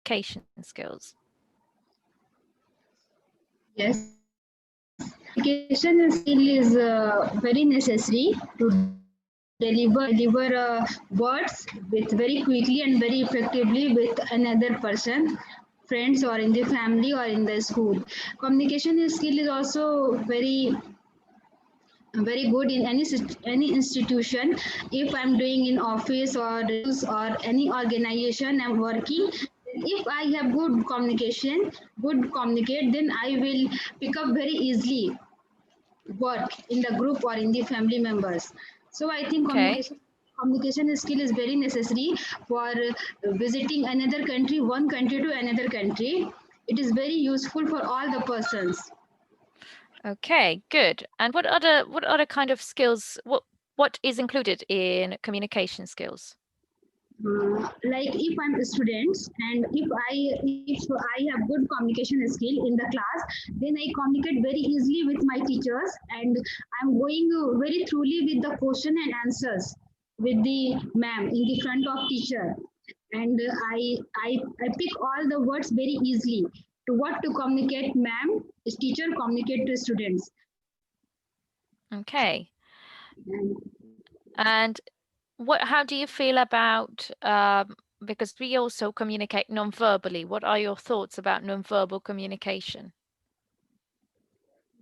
communication skills? Yes, communication skill is very necessary to deliver words with very quickly and very effectively with another person, friends or in the family or in the school. Communication skill is also very good in any institution. If I'm doing in office or any organization I'm working, if I have good communicate, then I will pick up very easily work in the group or in the family members. So I think Okay. communication skill is very necessary for visiting another country, one country to another country. It is very useful for all the persons. Okay, good. And what other kind of skills, what is included in communication skills? Like if I'm a student and if I have good communication skill in the class, then I communicate very easily with my teachers, and I'm going very truly with the question and answers with the ma'am in the front of teacher, and I pick all the words very easily to what to communicate ma'am is teacher communicate to students. Okay. And And how do you feel about, because we also communicate non-verbally, what are your thoughts about non-verbal communication?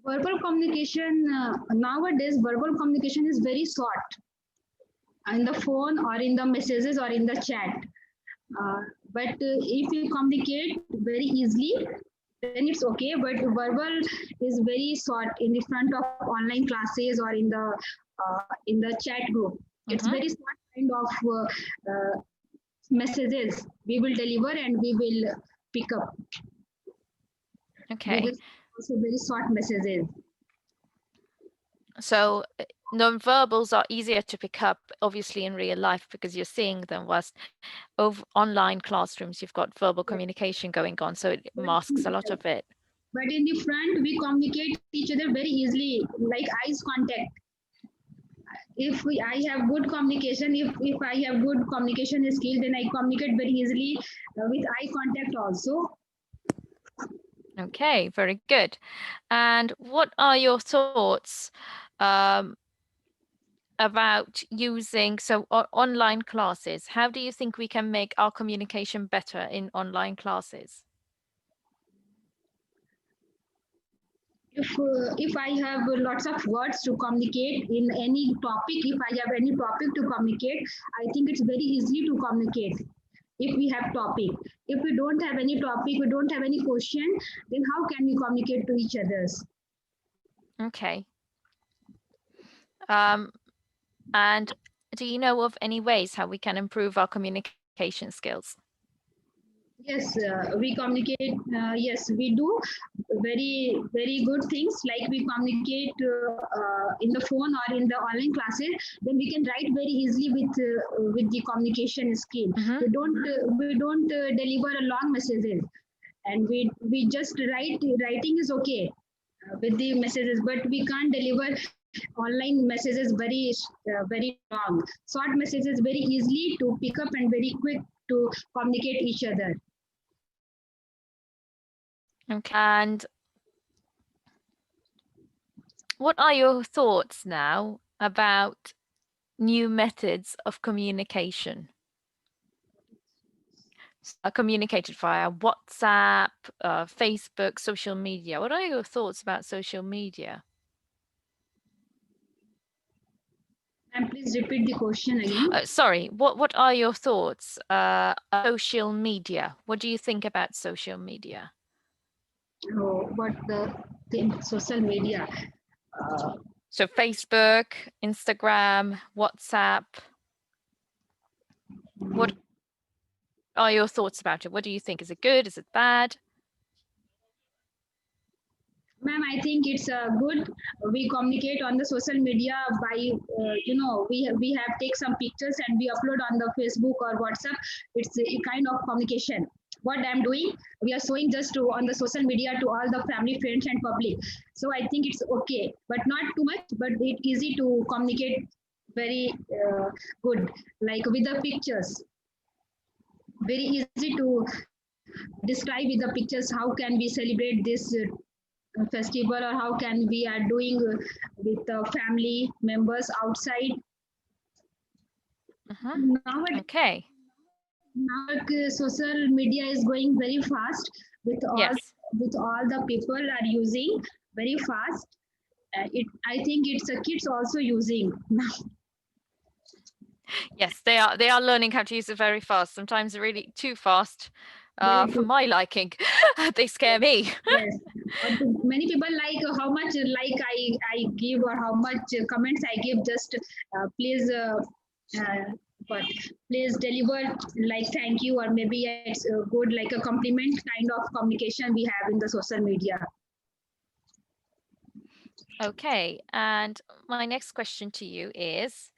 verbal communication, nowadays verbal communication is very short in the phone or in the messages or in the chat. But if you communicate very easily, then it's okay. But verbal is very short in the front of online classes or in the chat group. It's Mm-hmm. very short kind of messages we will deliver and we will pick up. We Okay. will also very short messages. So non-verbals are easier to pick up, obviously, in real life because you're seeing them, whilst over online classrooms, you've got verbal communication going on, so it masks a lot of it. But in the front, we communicate each other very easily, like eyes contact. I have good communication, if I have good communication skill, then I communicate very easily with eye contact also. Okay, very good. And what are your thoughts about using online classes? How do you think we can make our communication better in online classes? If I have lots of words to communicate in any topic, if I have any topic to communicate, I think it's very easy to communicate. If we have topic, if we don't have any topic, we don't have any question, then how can we communicate to each others? Okay. And do you know of any ways how we can improve our communication skills? Yes, we communicate. Yes, we do very good things, like we communicate in the phone or in the online classes. Then we can write very easily with the communication skill. Mm-hmm. We don't deliver a long messages, and we just writing is okay with the messages, but we can't deliver online messages very long. Short messages very easily to pick up and very quick to communicate each other. Okay. And what are your thoughts now about new methods of communication? Communicated via WhatsApp, Facebook, social media. What are your thoughts about social media? And please repeat the question again. Sorry, what are your thoughts? Social media. What do you think about social media? What the thing, social media. So Facebook, Instagram, WhatsApp. What are your thoughts about it? What do you think? Is it good? Is it bad? Ma'am, I think it's good. We communicate on the social media by, we have take some pictures and we upload on the Facebook or WhatsApp. It's a kind of communication. What I'm doing, we are showing just on the social media to all the family, friends, and public. So I think it's okay, but not too much. But it's easy to communicate very good, like with the pictures. Very easy to describe with the pictures how can we celebrate this festival, or how can we are doing with the family members outside. Nowadays, Okay. now social media is going very fast Yes. with all the people are using very fast. I think it's the kids also using now. Yes, they are learning how to use it very fast, sometimes really too fast Very for true. my liking. They scare me. Yes. Many people like how much like I give, or how much comments I give. Just please, but please deliver like thank you, or maybe it's good like a compliment kind of communication we have in the social media. Okay, and my next question to you is,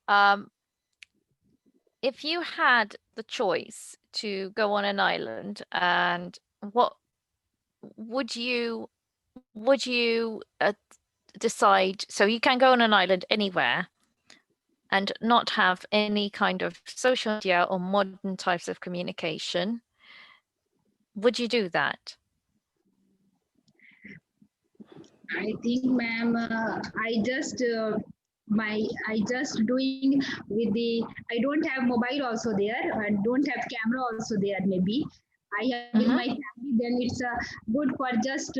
um, if you had the choice to go on an island, and what would you decide? So you can go on an island anywhere and not have any kind of social media or modern types of communication. Would you do that? I think, ma'am, I just doing with the. I don't have mobile also there. I don't have camera also there. Maybe I have with my family. Then it's good for just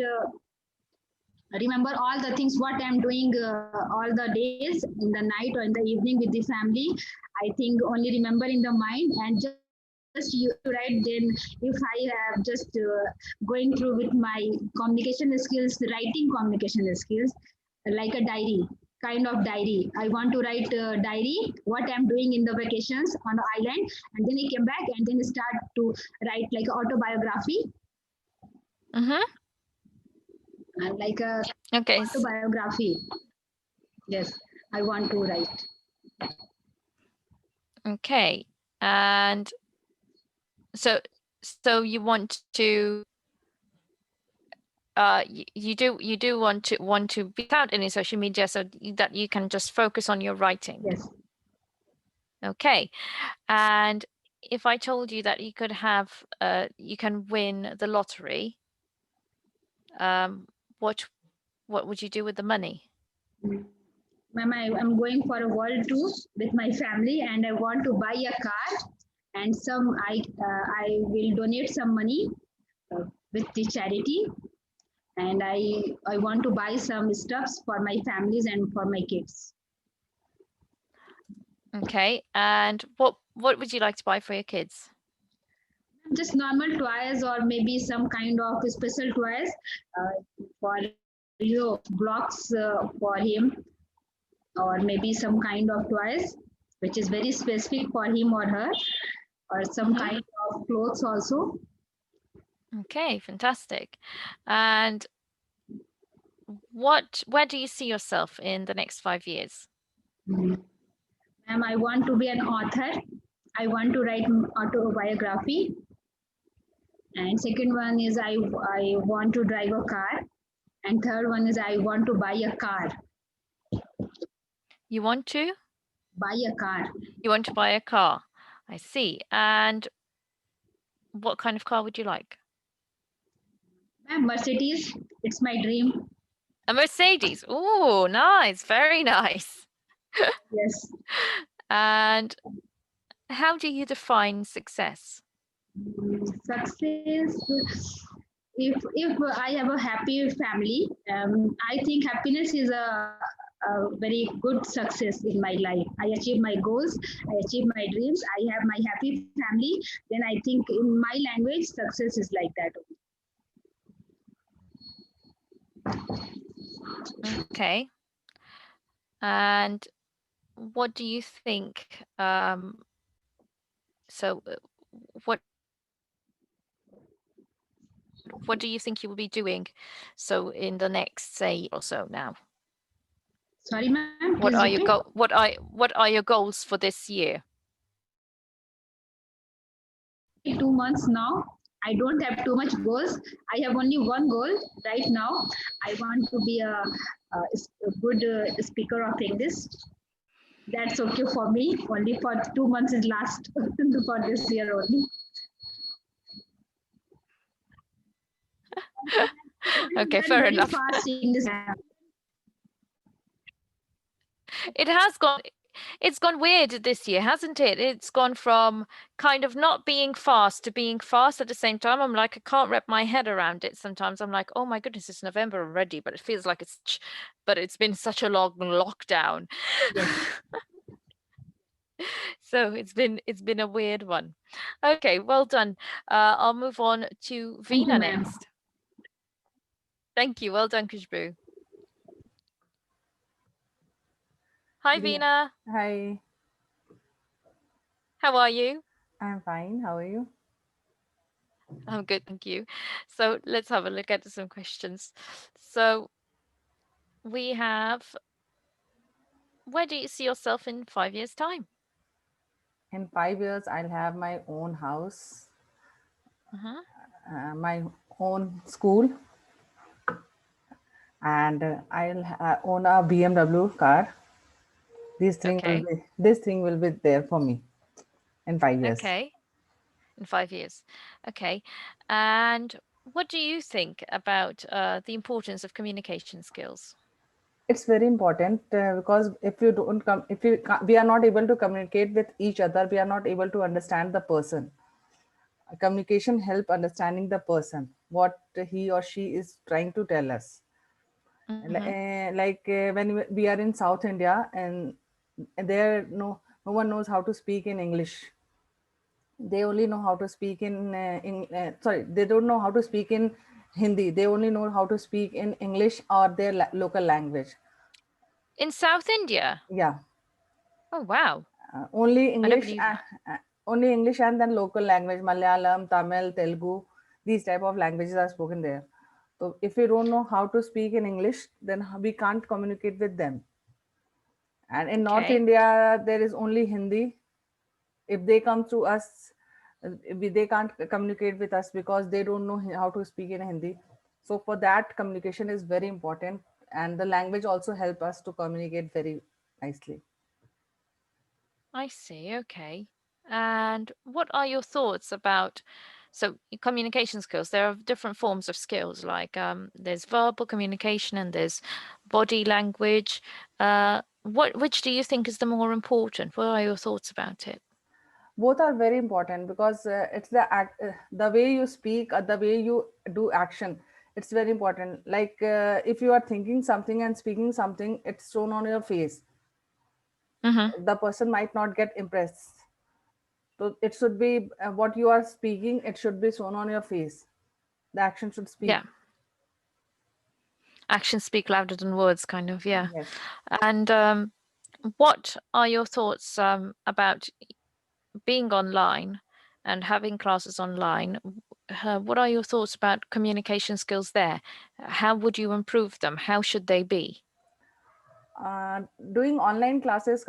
remember all the things what I'm doing all the days in the night or in the evening with the family. I think only remember in the mind, and just you write. Then if I have just going through with my communication skills, writing communication skills, like a diary, kind of diary. I want to write a diary what I'm doing in the vacations on the island, and then I came back and then start to write like autobiography, like a Okay. autobiography. Yes, I want to write. Okay. And so you want to you do want to be without any social media, so that you can just focus on your writing. Yes. Okay. And if I told you that you could have you can win the lottery, what would you do with the money? Ma'am, I'm going for a world tour with my family, and I want to buy a car, and I will donate some money with the charity, and I want to buy some stuffs for my families and for my kids. Okay. And what would you like to buy for your kids? Just normal toys, or maybe some kind of special toys for blocks for him, or maybe some kind of toys which is very specific for him or her, or some kind of clothes also. Okay, fantastic. And where do you see yourself in the next 5 years? Ma'am, I want to be an author. I want to write autobiography. And second one is I want to drive a car. And third one is I want to buy a car. You want to? Buy a car. You want to buy a car. I see. And what kind of car would you like? Ma'am, Mercedes, it's my dream. A Mercedes. Oh, nice. Very nice. Yes. And how do you define success? Success. If I have a happy family, I think happiness is a very good success in my life. I achieve my goals, I achieve my dreams, I have my happy family. Then I think in my language, success is like that. Okay. And what do you think? So, what do you think you will be doing? So, in the next, say, or so now. Sorry, ma'am. What are your what are your goals for this year? Only 2 months now. I don't have too much goals. I have only one goal right now. I want to be a good speaker of English. That's okay for me. Only for 2 months is last for this year only. Okay, Learn fair very enough. fast English. It has gone it's gone weird this year, hasn't it? It's gone from kind of not being fast to being fast at the same time. I'm like, I can't wrap my head around it. Sometimes I'm like, oh my goodness, it's November already, but it feels like but it's been such a long lockdown. Yes. So it's been a weird one. Okay, well done. I'll move on to Thank you, Veena ma'am. next. Thank you. Well done, Kushbu. Hi, Yeah. Veena. Hi, How are you? I'm fine. How are you? I'm good, thank you. So let's have a look at some questions. So we have, where do you see yourself in 5 years' time? In 5 years, I'll have my own house, Uh-huh. my own school, and own a BMW car. Okay. This thing will be there for me in 5 years. Okay. In 5 years. Okay. And what do you think about the importance of communication skills? It's very important because if you don't come, if you we are not able to communicate with each other, we are not able to understand the person. Communication help understanding the person, what he or she is trying to tell us. Mm-hmm. When we are in South India, and there no one knows how to speak in English. They only know how to speak sorry, they don't know how to speak in Hindi. They only know how to speak in English or their local language. In South India? Yeah. Oh, wow. Only I never English, knew that. only English, and then local language, Malayalam, Tamil, Telugu. These type of languages are spoken there. So if we don't know how to speak in English, then we can't communicate with them. And in North Okay. India, there is only Hindi. If they come to us, they can't communicate with us because they don't know how to speak in Hindi. So for that, communication is very important, and the language also help us to communicate very nicely. I see. Okay. And what are your thoughts about communication skills? There are different forms of skills, like there's verbal communication and there's body language. Which do you think is the more important? What are your thoughts about it? Both are very important because it's the way you speak, the way you do action. It's very important. If you are thinking something and speaking something, it's shown on your face. Mm-hmm. The person might not get impressed. So it should be what you are speaking. It should be shown on your face. The action should speak. Yeah. Actions speak louder than words, kind of. Yeah. Yes. And what are your thoughts about being online and having classes online? What are your thoughts about communication skills there? How would you improve them? How should they be? Doing online classes,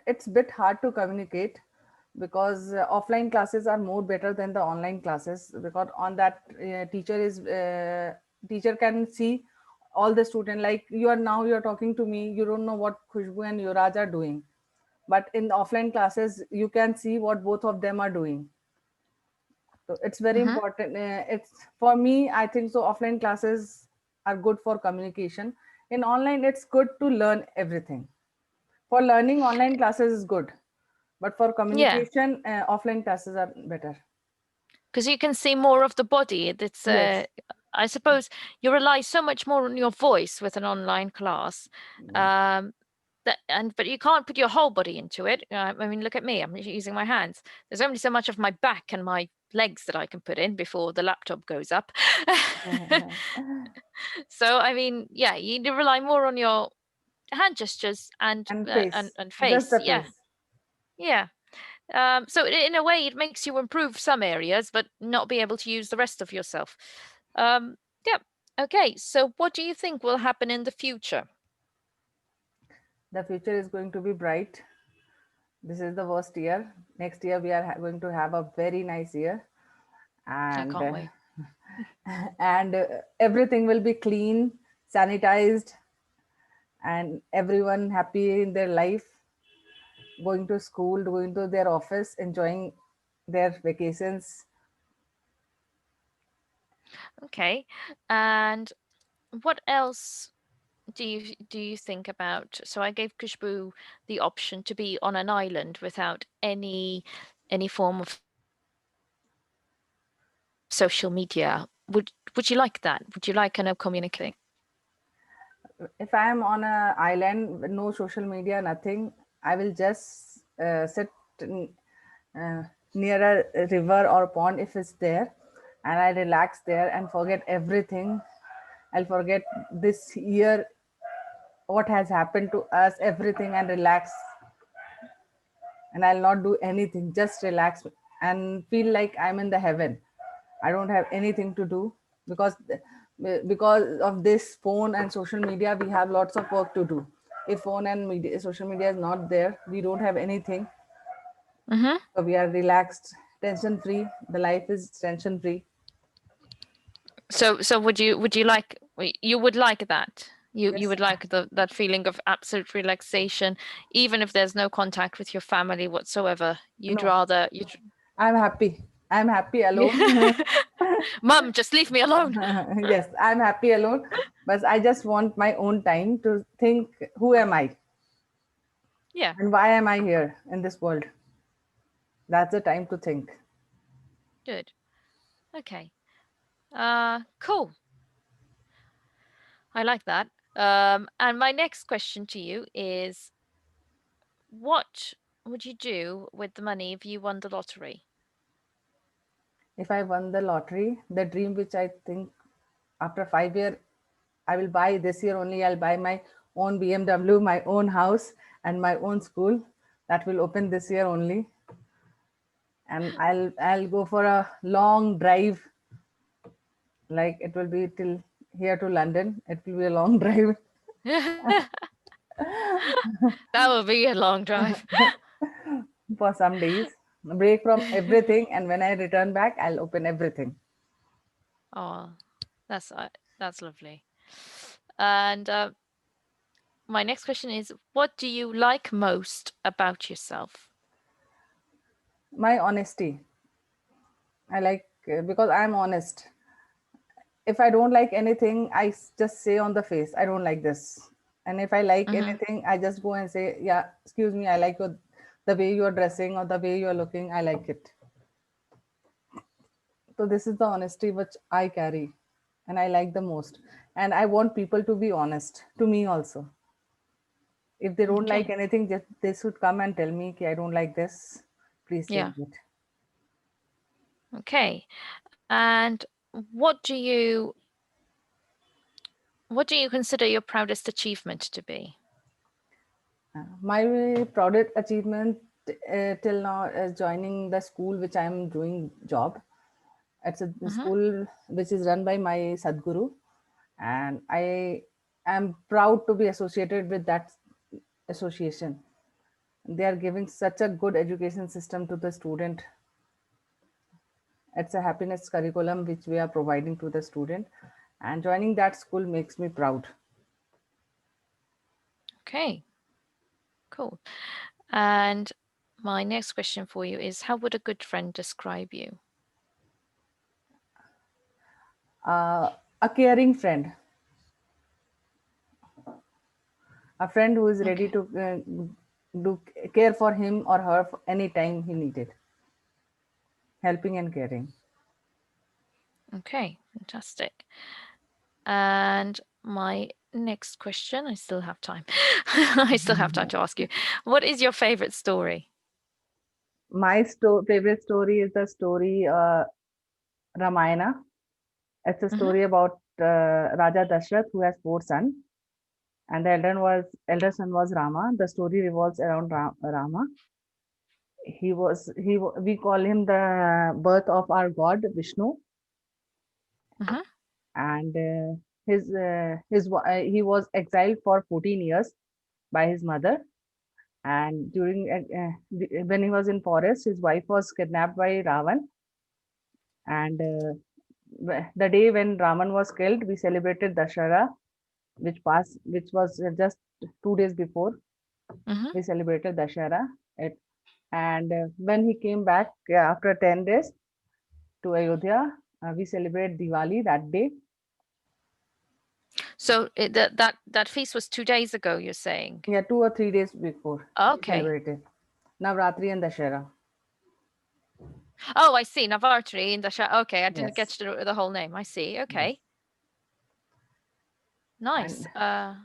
it's a bit hard to communicate because offline classes are more better than the online classes, because on that teacher can see all the student. Like you are talking to me, you don't know what Khushbu and Yuraj are doing, but in the offline classes you can see what both of them are doing. So it's very Mm-hmm. important. It's for me, I think so. Offline classes are good for communication. In online, it's good to learn everything. For learning, online classes is good, but for Yeah, communication, offline classes are better. because you can see more of the body. It's Yes. I suppose you rely so much more on your voice with an online class. Um, but you can't put your whole body into it. I mean, look at me. I'm using my hands. There's only so much of my back and my legs that I can put in before the laptop goes up. So I mean, yeah, you need to rely more on your hand gestures and And uh, and face, and just face. the Yeah, face. yeah. So in a way, it makes you improve some areas, but not be able to use the rest of yourself. Yeah. Okay. So what do you think will happen in the future? The future is going to be bright. This is the worst year. Next year we are going to have a very nice year, I and can't wait. and everything will be clean, sanitized, and everyone happy in their life, going to school, going to their office, enjoying their vacations. Okay. And what else do you think about? So I gave Kushbu the option to be on an island without any form of social media. Would you like that? Would you like kind of communicating? If I am on a island with no social media, nothing, I will just sit uh, near a river or pond if it's there, and I relax there and forget everything. I'll forget this year, what has happened to us, everything, and relax. And I'll not do anything, just relax and feel like I'm in the heaven. I don't have anything to do because of this phone and social media, we have lots of work to do. If phone and media, social media is not there, we don't have anything. Mm-hmm. So we are relaxed, tension free. The life is tension free. So would you like you would like that? You Yes, would like that feeling of absolute relaxation, even if there's no contact with your family whatsoever. You'd no, rather I'm happy. I'm happy yeah. alone. Mum, just leave me alone. Yes, I'm happy alone, but I just want my own time to think, who am I Yeah, and why am I here in this world? That's the time to think. good. Okay. Cool. I like that. And my next question to you is, what would you do with the money if you won the lottery? If I won the lottery, the dream which I think after 5 year, I will buy this year only, I'll buy my own BMW, my own house, and my own school. That will open this year only. And I'll go for a long drive, like it will be till here to London. It will be a long drive That would be a long drive. for some days. Break from everything, and when I return back, I'll open everything. Oh, that's lovely. And my next question is, what do you like most about yourself? My honesty. I like because I'm honest. If I don't like anything, just say on the face, I don't like this. And if I like Mm-hmm. anything, I just go and say, yeah, excuse me, I like the way you're dressing or the way you're looking. I like it. So this is the honesty which I carry, and I like the most. And I want people to be honest to me also. If they don't like Okay. anything, just they should come and tell me, okay, I don't like this. Please Yeah. change it. Okay. And what do you what do you consider your proudest achievement to be? My proudest achievement till now is joining the school which I am doing job. It's a Mm-hmm. school which is run by my Sadguru, and I am proud to be associated with that association. They are giving such a good education system to the student. It's a happiness curriculum which we are providing to the student, and joining that school makes me proud. Okay. Cool. And my next question for you is, how would a good friend describe you? A caring friend, a friend who is ready Okay. to do care for him or her for any time he needed, helping and caring. Okay. Fantastic. And my next question, I still have time. I still have time to ask you. What is your favorite story? My favorite story is the story Ramayana. It's a Mm-hmm. story about Raja Dashrath who has four sons, and the elder son was Rama. The story revolves around Rama. We call him the birth of our God Vishnu, Mm-hmm. and he was exiled for 14 years by his mother. And when he was in forest, his wife was kidnapped by Ravan. And the day when Raman was killed, we celebrated Dashara, which was just 2 days before. Mm-hmm. We celebrated Dashara. It, and when he came back after 10 days to Ayodhya, we celebrate Diwali that day. So that feast was 2 days ago, you're saying? Yeah, 2 or 3 days before we Okay. celebrated Navratri and Dashera. Oh, I see. Navartri in the Okay, I didn't Yes, catch the whole name. I see. yes. Okay. Nice. And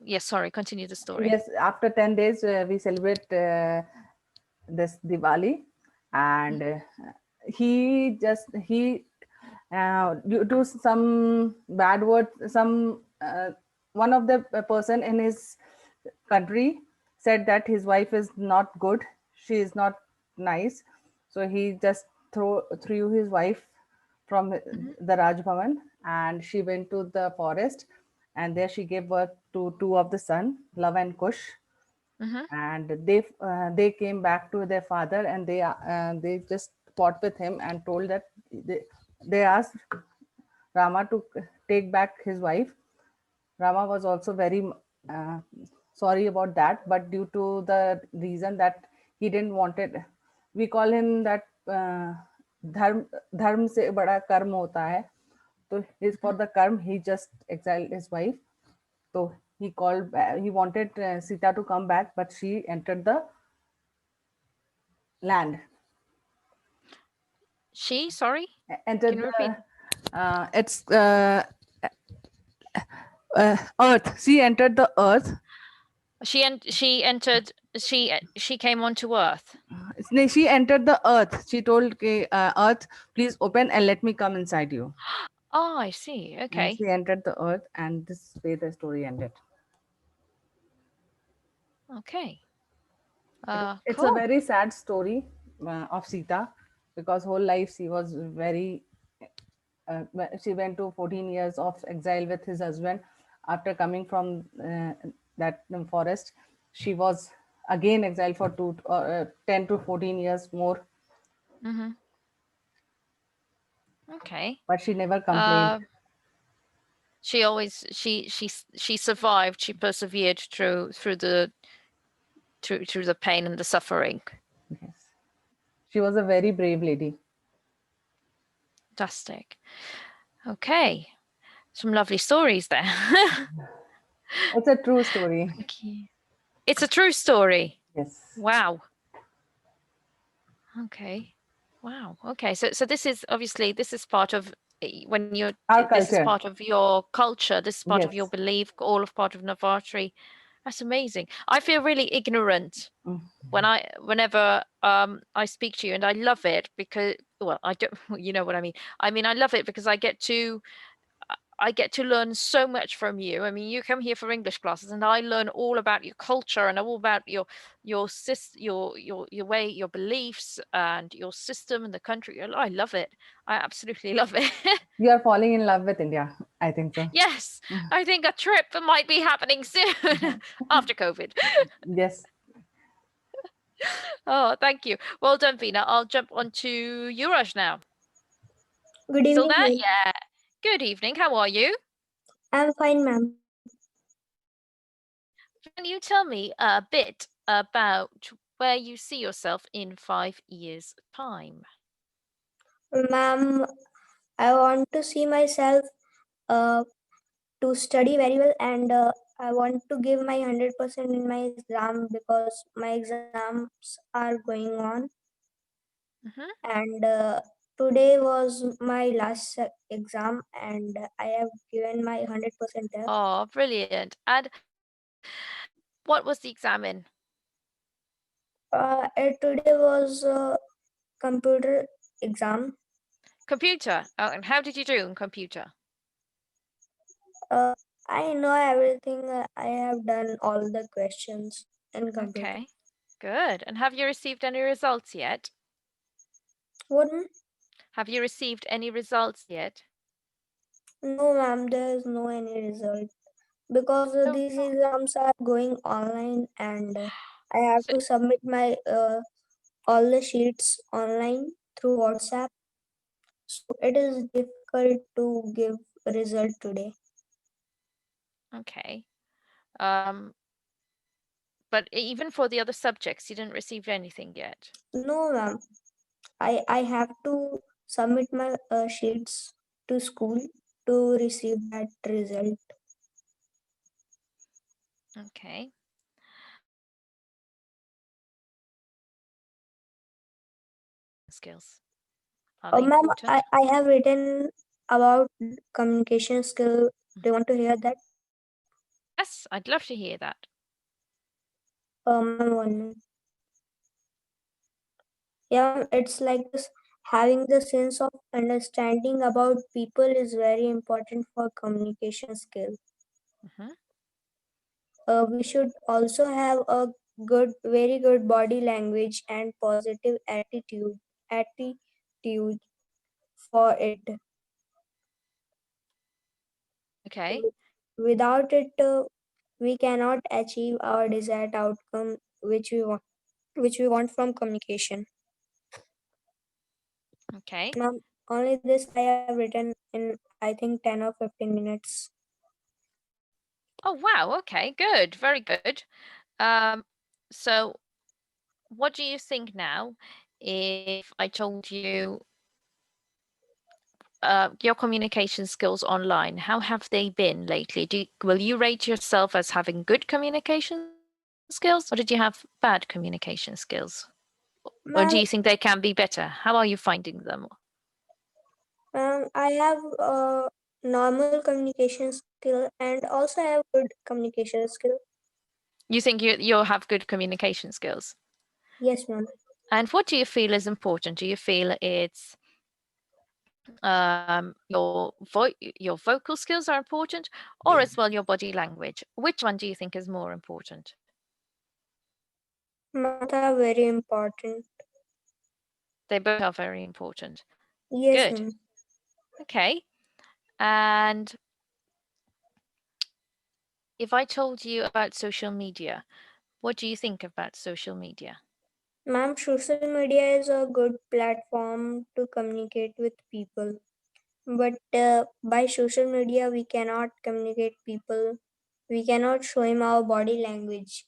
Yes, sorry, continue the story. yes, after 10 days, we celebrate this Diwali, and he due to some bad words, some one of the person in his country said that his wife is not good, she is not nice, so he just threw his wife from Mhm, the Raj Bhavan, and she went to the forest, and there she gave birth to two of the son, Love and Kush, mhm. and they came back to their father, and they just fought with him and told that they asked Rama to take back his wife. Rama was also very uh, sorry about that, but due to the reason that he didn't want it, we call him that धर्म धर्म से बड़ा कर्म होता है, तो his for Mhm. the karm he just exiled his wife. So he wanted Sita to come back, but she entered the land, Sorry? Can entered you repeat? the it's earth. She entered the earth. She entered. She came onto Earth. No, she entered the earth. She told, "Okay, earth, please open and let me come inside you." Oh, I see. And Okay. she entered the earth, and this way the story ended. Okay. It's a Cool. very sad story of Sita, because whole life she was very she went to 14 years of exile with his husband. After coming from that forest, she was again exiled for 10 to 14 years more, Mhm. Okay. but she never complained. Uh, she survived. She persevered through the pain and the suffering. Yes, she was a very brave lady. Fantastic. Okay. Some lovely stories there. It's a true story. Thank you. It's a true story. Yes, Wow. Okay. Wow. Okay. So this is obviously this is part of when you're our this is part culture. of your culture. This is part of your Yes. belief. All of part of Navatri. That's amazing. I feel really ignorant Mm. whenever I speak to you, and I love it because well I don't you know what I mean. I mean I love it because I get to learn so much from you. I mean, you come here for English classes, and I learn all about your culture and all about your way, your beliefs, and your system and the country. I love it. I absolutely love it. You are falling in love with India, I think so. Yes, I think a trip might be happening soon after COVID. Yes. Oh, thank you. Well done, Vina. I'll jump on to Uraj now. Good Still evening, there? ma'am. Yeah. Good evening. How are you? I'm fine, ma'am. Can you tell me a bit about where you see yourself in 5 years' time? Ma'am, I want to see myself uh, to study very well, and I want to give my 100% in my exam because my exams are going on. Hmm. And today was my last exam, and I have given my 100% there. Oh, brilliant. And what was the exam in? Today was computer exam. Computer. Oh, and how did you do in computer? Uh, I know everything. I have done all the questions in computer. Okay, good. And have you received any results yet? What? Ma'am? Have you received any results yet? No, ma'am, there is no any result because No. these exams are going online, and I have So, to submit my all the sheets online through WhatsApp. So it is difficult to give result today. okay. Um, but even for the other subjects, you didn't receive anything yet. No, ma'am, I have to submit my sheets to school to receive that result. Okay. Skills. Are they Ma'am, important? I have written about communication skill. Do you want to hear that? Yes, I'd love to hear that. Ma'am, 1 minute. Yeah, it's like this. Having the sense of understanding about people is very important for communication skill. Hmm. We should also have a very good body language and positive attitude for it. Okay. Without it, we cannot achieve our desired outcome, which we want from communication. Okay. Now, only this I have written in, I think, 10 or 15 minutes. Oh, wow. Okay, good. Very good. So what do you think now if I told you your communication skills online, how have they been lately? Will you rate yourself as having good communication skills, or did you have bad communication skills? Or do you Ma'am, think they can be better? How are you finding them? I have normal communication skill and also have good communication skill. You think you'll have good communication skills? Yes, ma'am. And what do you feel is important? Do you feel it's your vocal skills are important, or as well your body language? Which one do you think is more important? Both are very important. They both are very important. Yes, Good. ma'am. Okay. And if I told you about social media, what do you think about social media? Ma'am, social media is a good platform to communicate with people. But by social media, we cannot communicate people. We cannot show him our body language.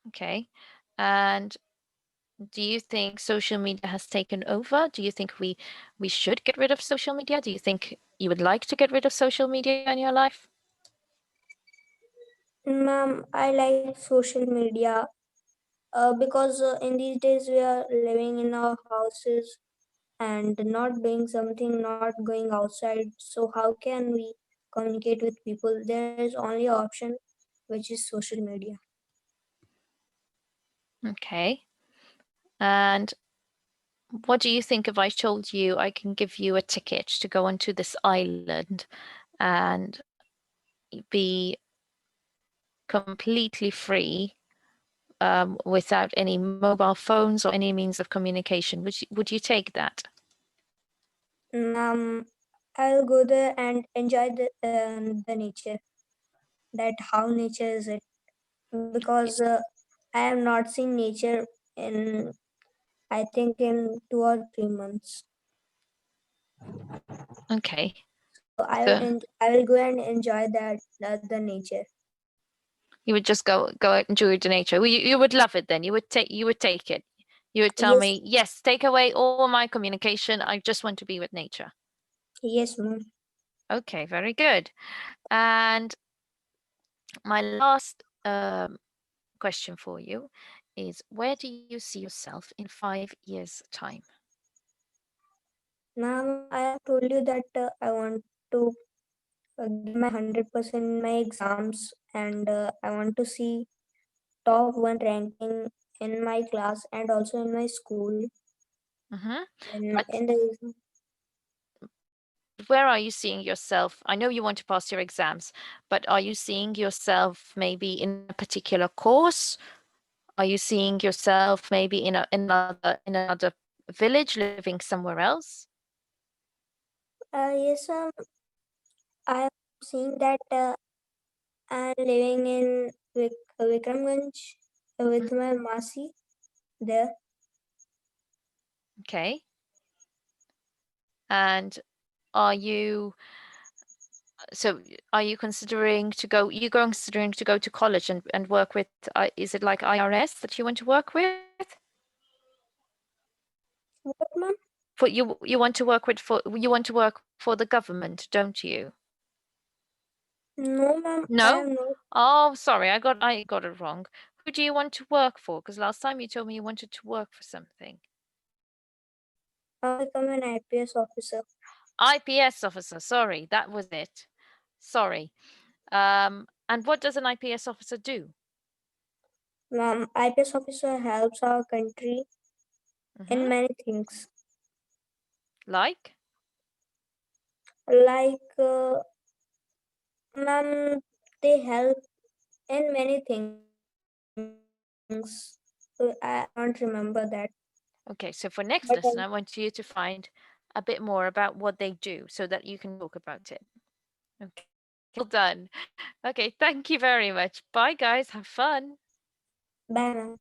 Okay. And do you think social media has taken over? Do you think we should get rid of social media? Do you think you would like to get rid of social media in your life? Ma'am, I like social media because in these days we are living in our houses and not doing something, not going outside. So how can we communicate with people? There is only an option, which is social media. Okay. And what do you think if I told you I can give you a ticket to go onto this island and be completely free without any mobile phones or any means of communication? Would you take that? I'll go there and enjoy the nature. That how nature is it? Because I have not seen nature in, I think, in 2 or 3 months. Okay. So So I will go and enjoy the nature. you would just go out and enjoy the nature. Well, you would love it then. You would take it. You would tell Yes, me, yes, take away all my communication. I just want to be with nature. yes, ma'am. Okay, very good. And my last question for you is, where do you see yourself in 5 years' time? Ma'am, I have told you that I want to give my 100% in my exams, and I want to see top one ranking in my class and also in my school. Hmm. In the But where are you seeing yourself? I know you want to pass your exams, but are you seeing yourself maybe in a particular course? Are you seeing yourself maybe in another village living somewhere else? yes, I am seeing that I'm living in Vikramganj with my Masi there. Okay. And are you so are you considering to go you going considering to go to college and work with is it like IRS that you want to work with? What, ma'am? For you want to work with for you want to work for the government, don't you? No, ma'am, I No? am not. Oh, sorry, I got it wrong. Who do you want to work for? Because last time you told me you wanted to work for something. Become an IPS officer. IPS officer. Sorry, that was it. Sorry. And what does an IPS officer do? IPS officer helps our country in Mhm. many things. Like? Like, ma'am, they help in many things. I don't remember that. Okay, so for But next lesson, I want you to find a bit more about what they do so that you can talk about it. Okay, well done. Okay, thank you very much. Bye, guys. Have fun. bye, ma'am.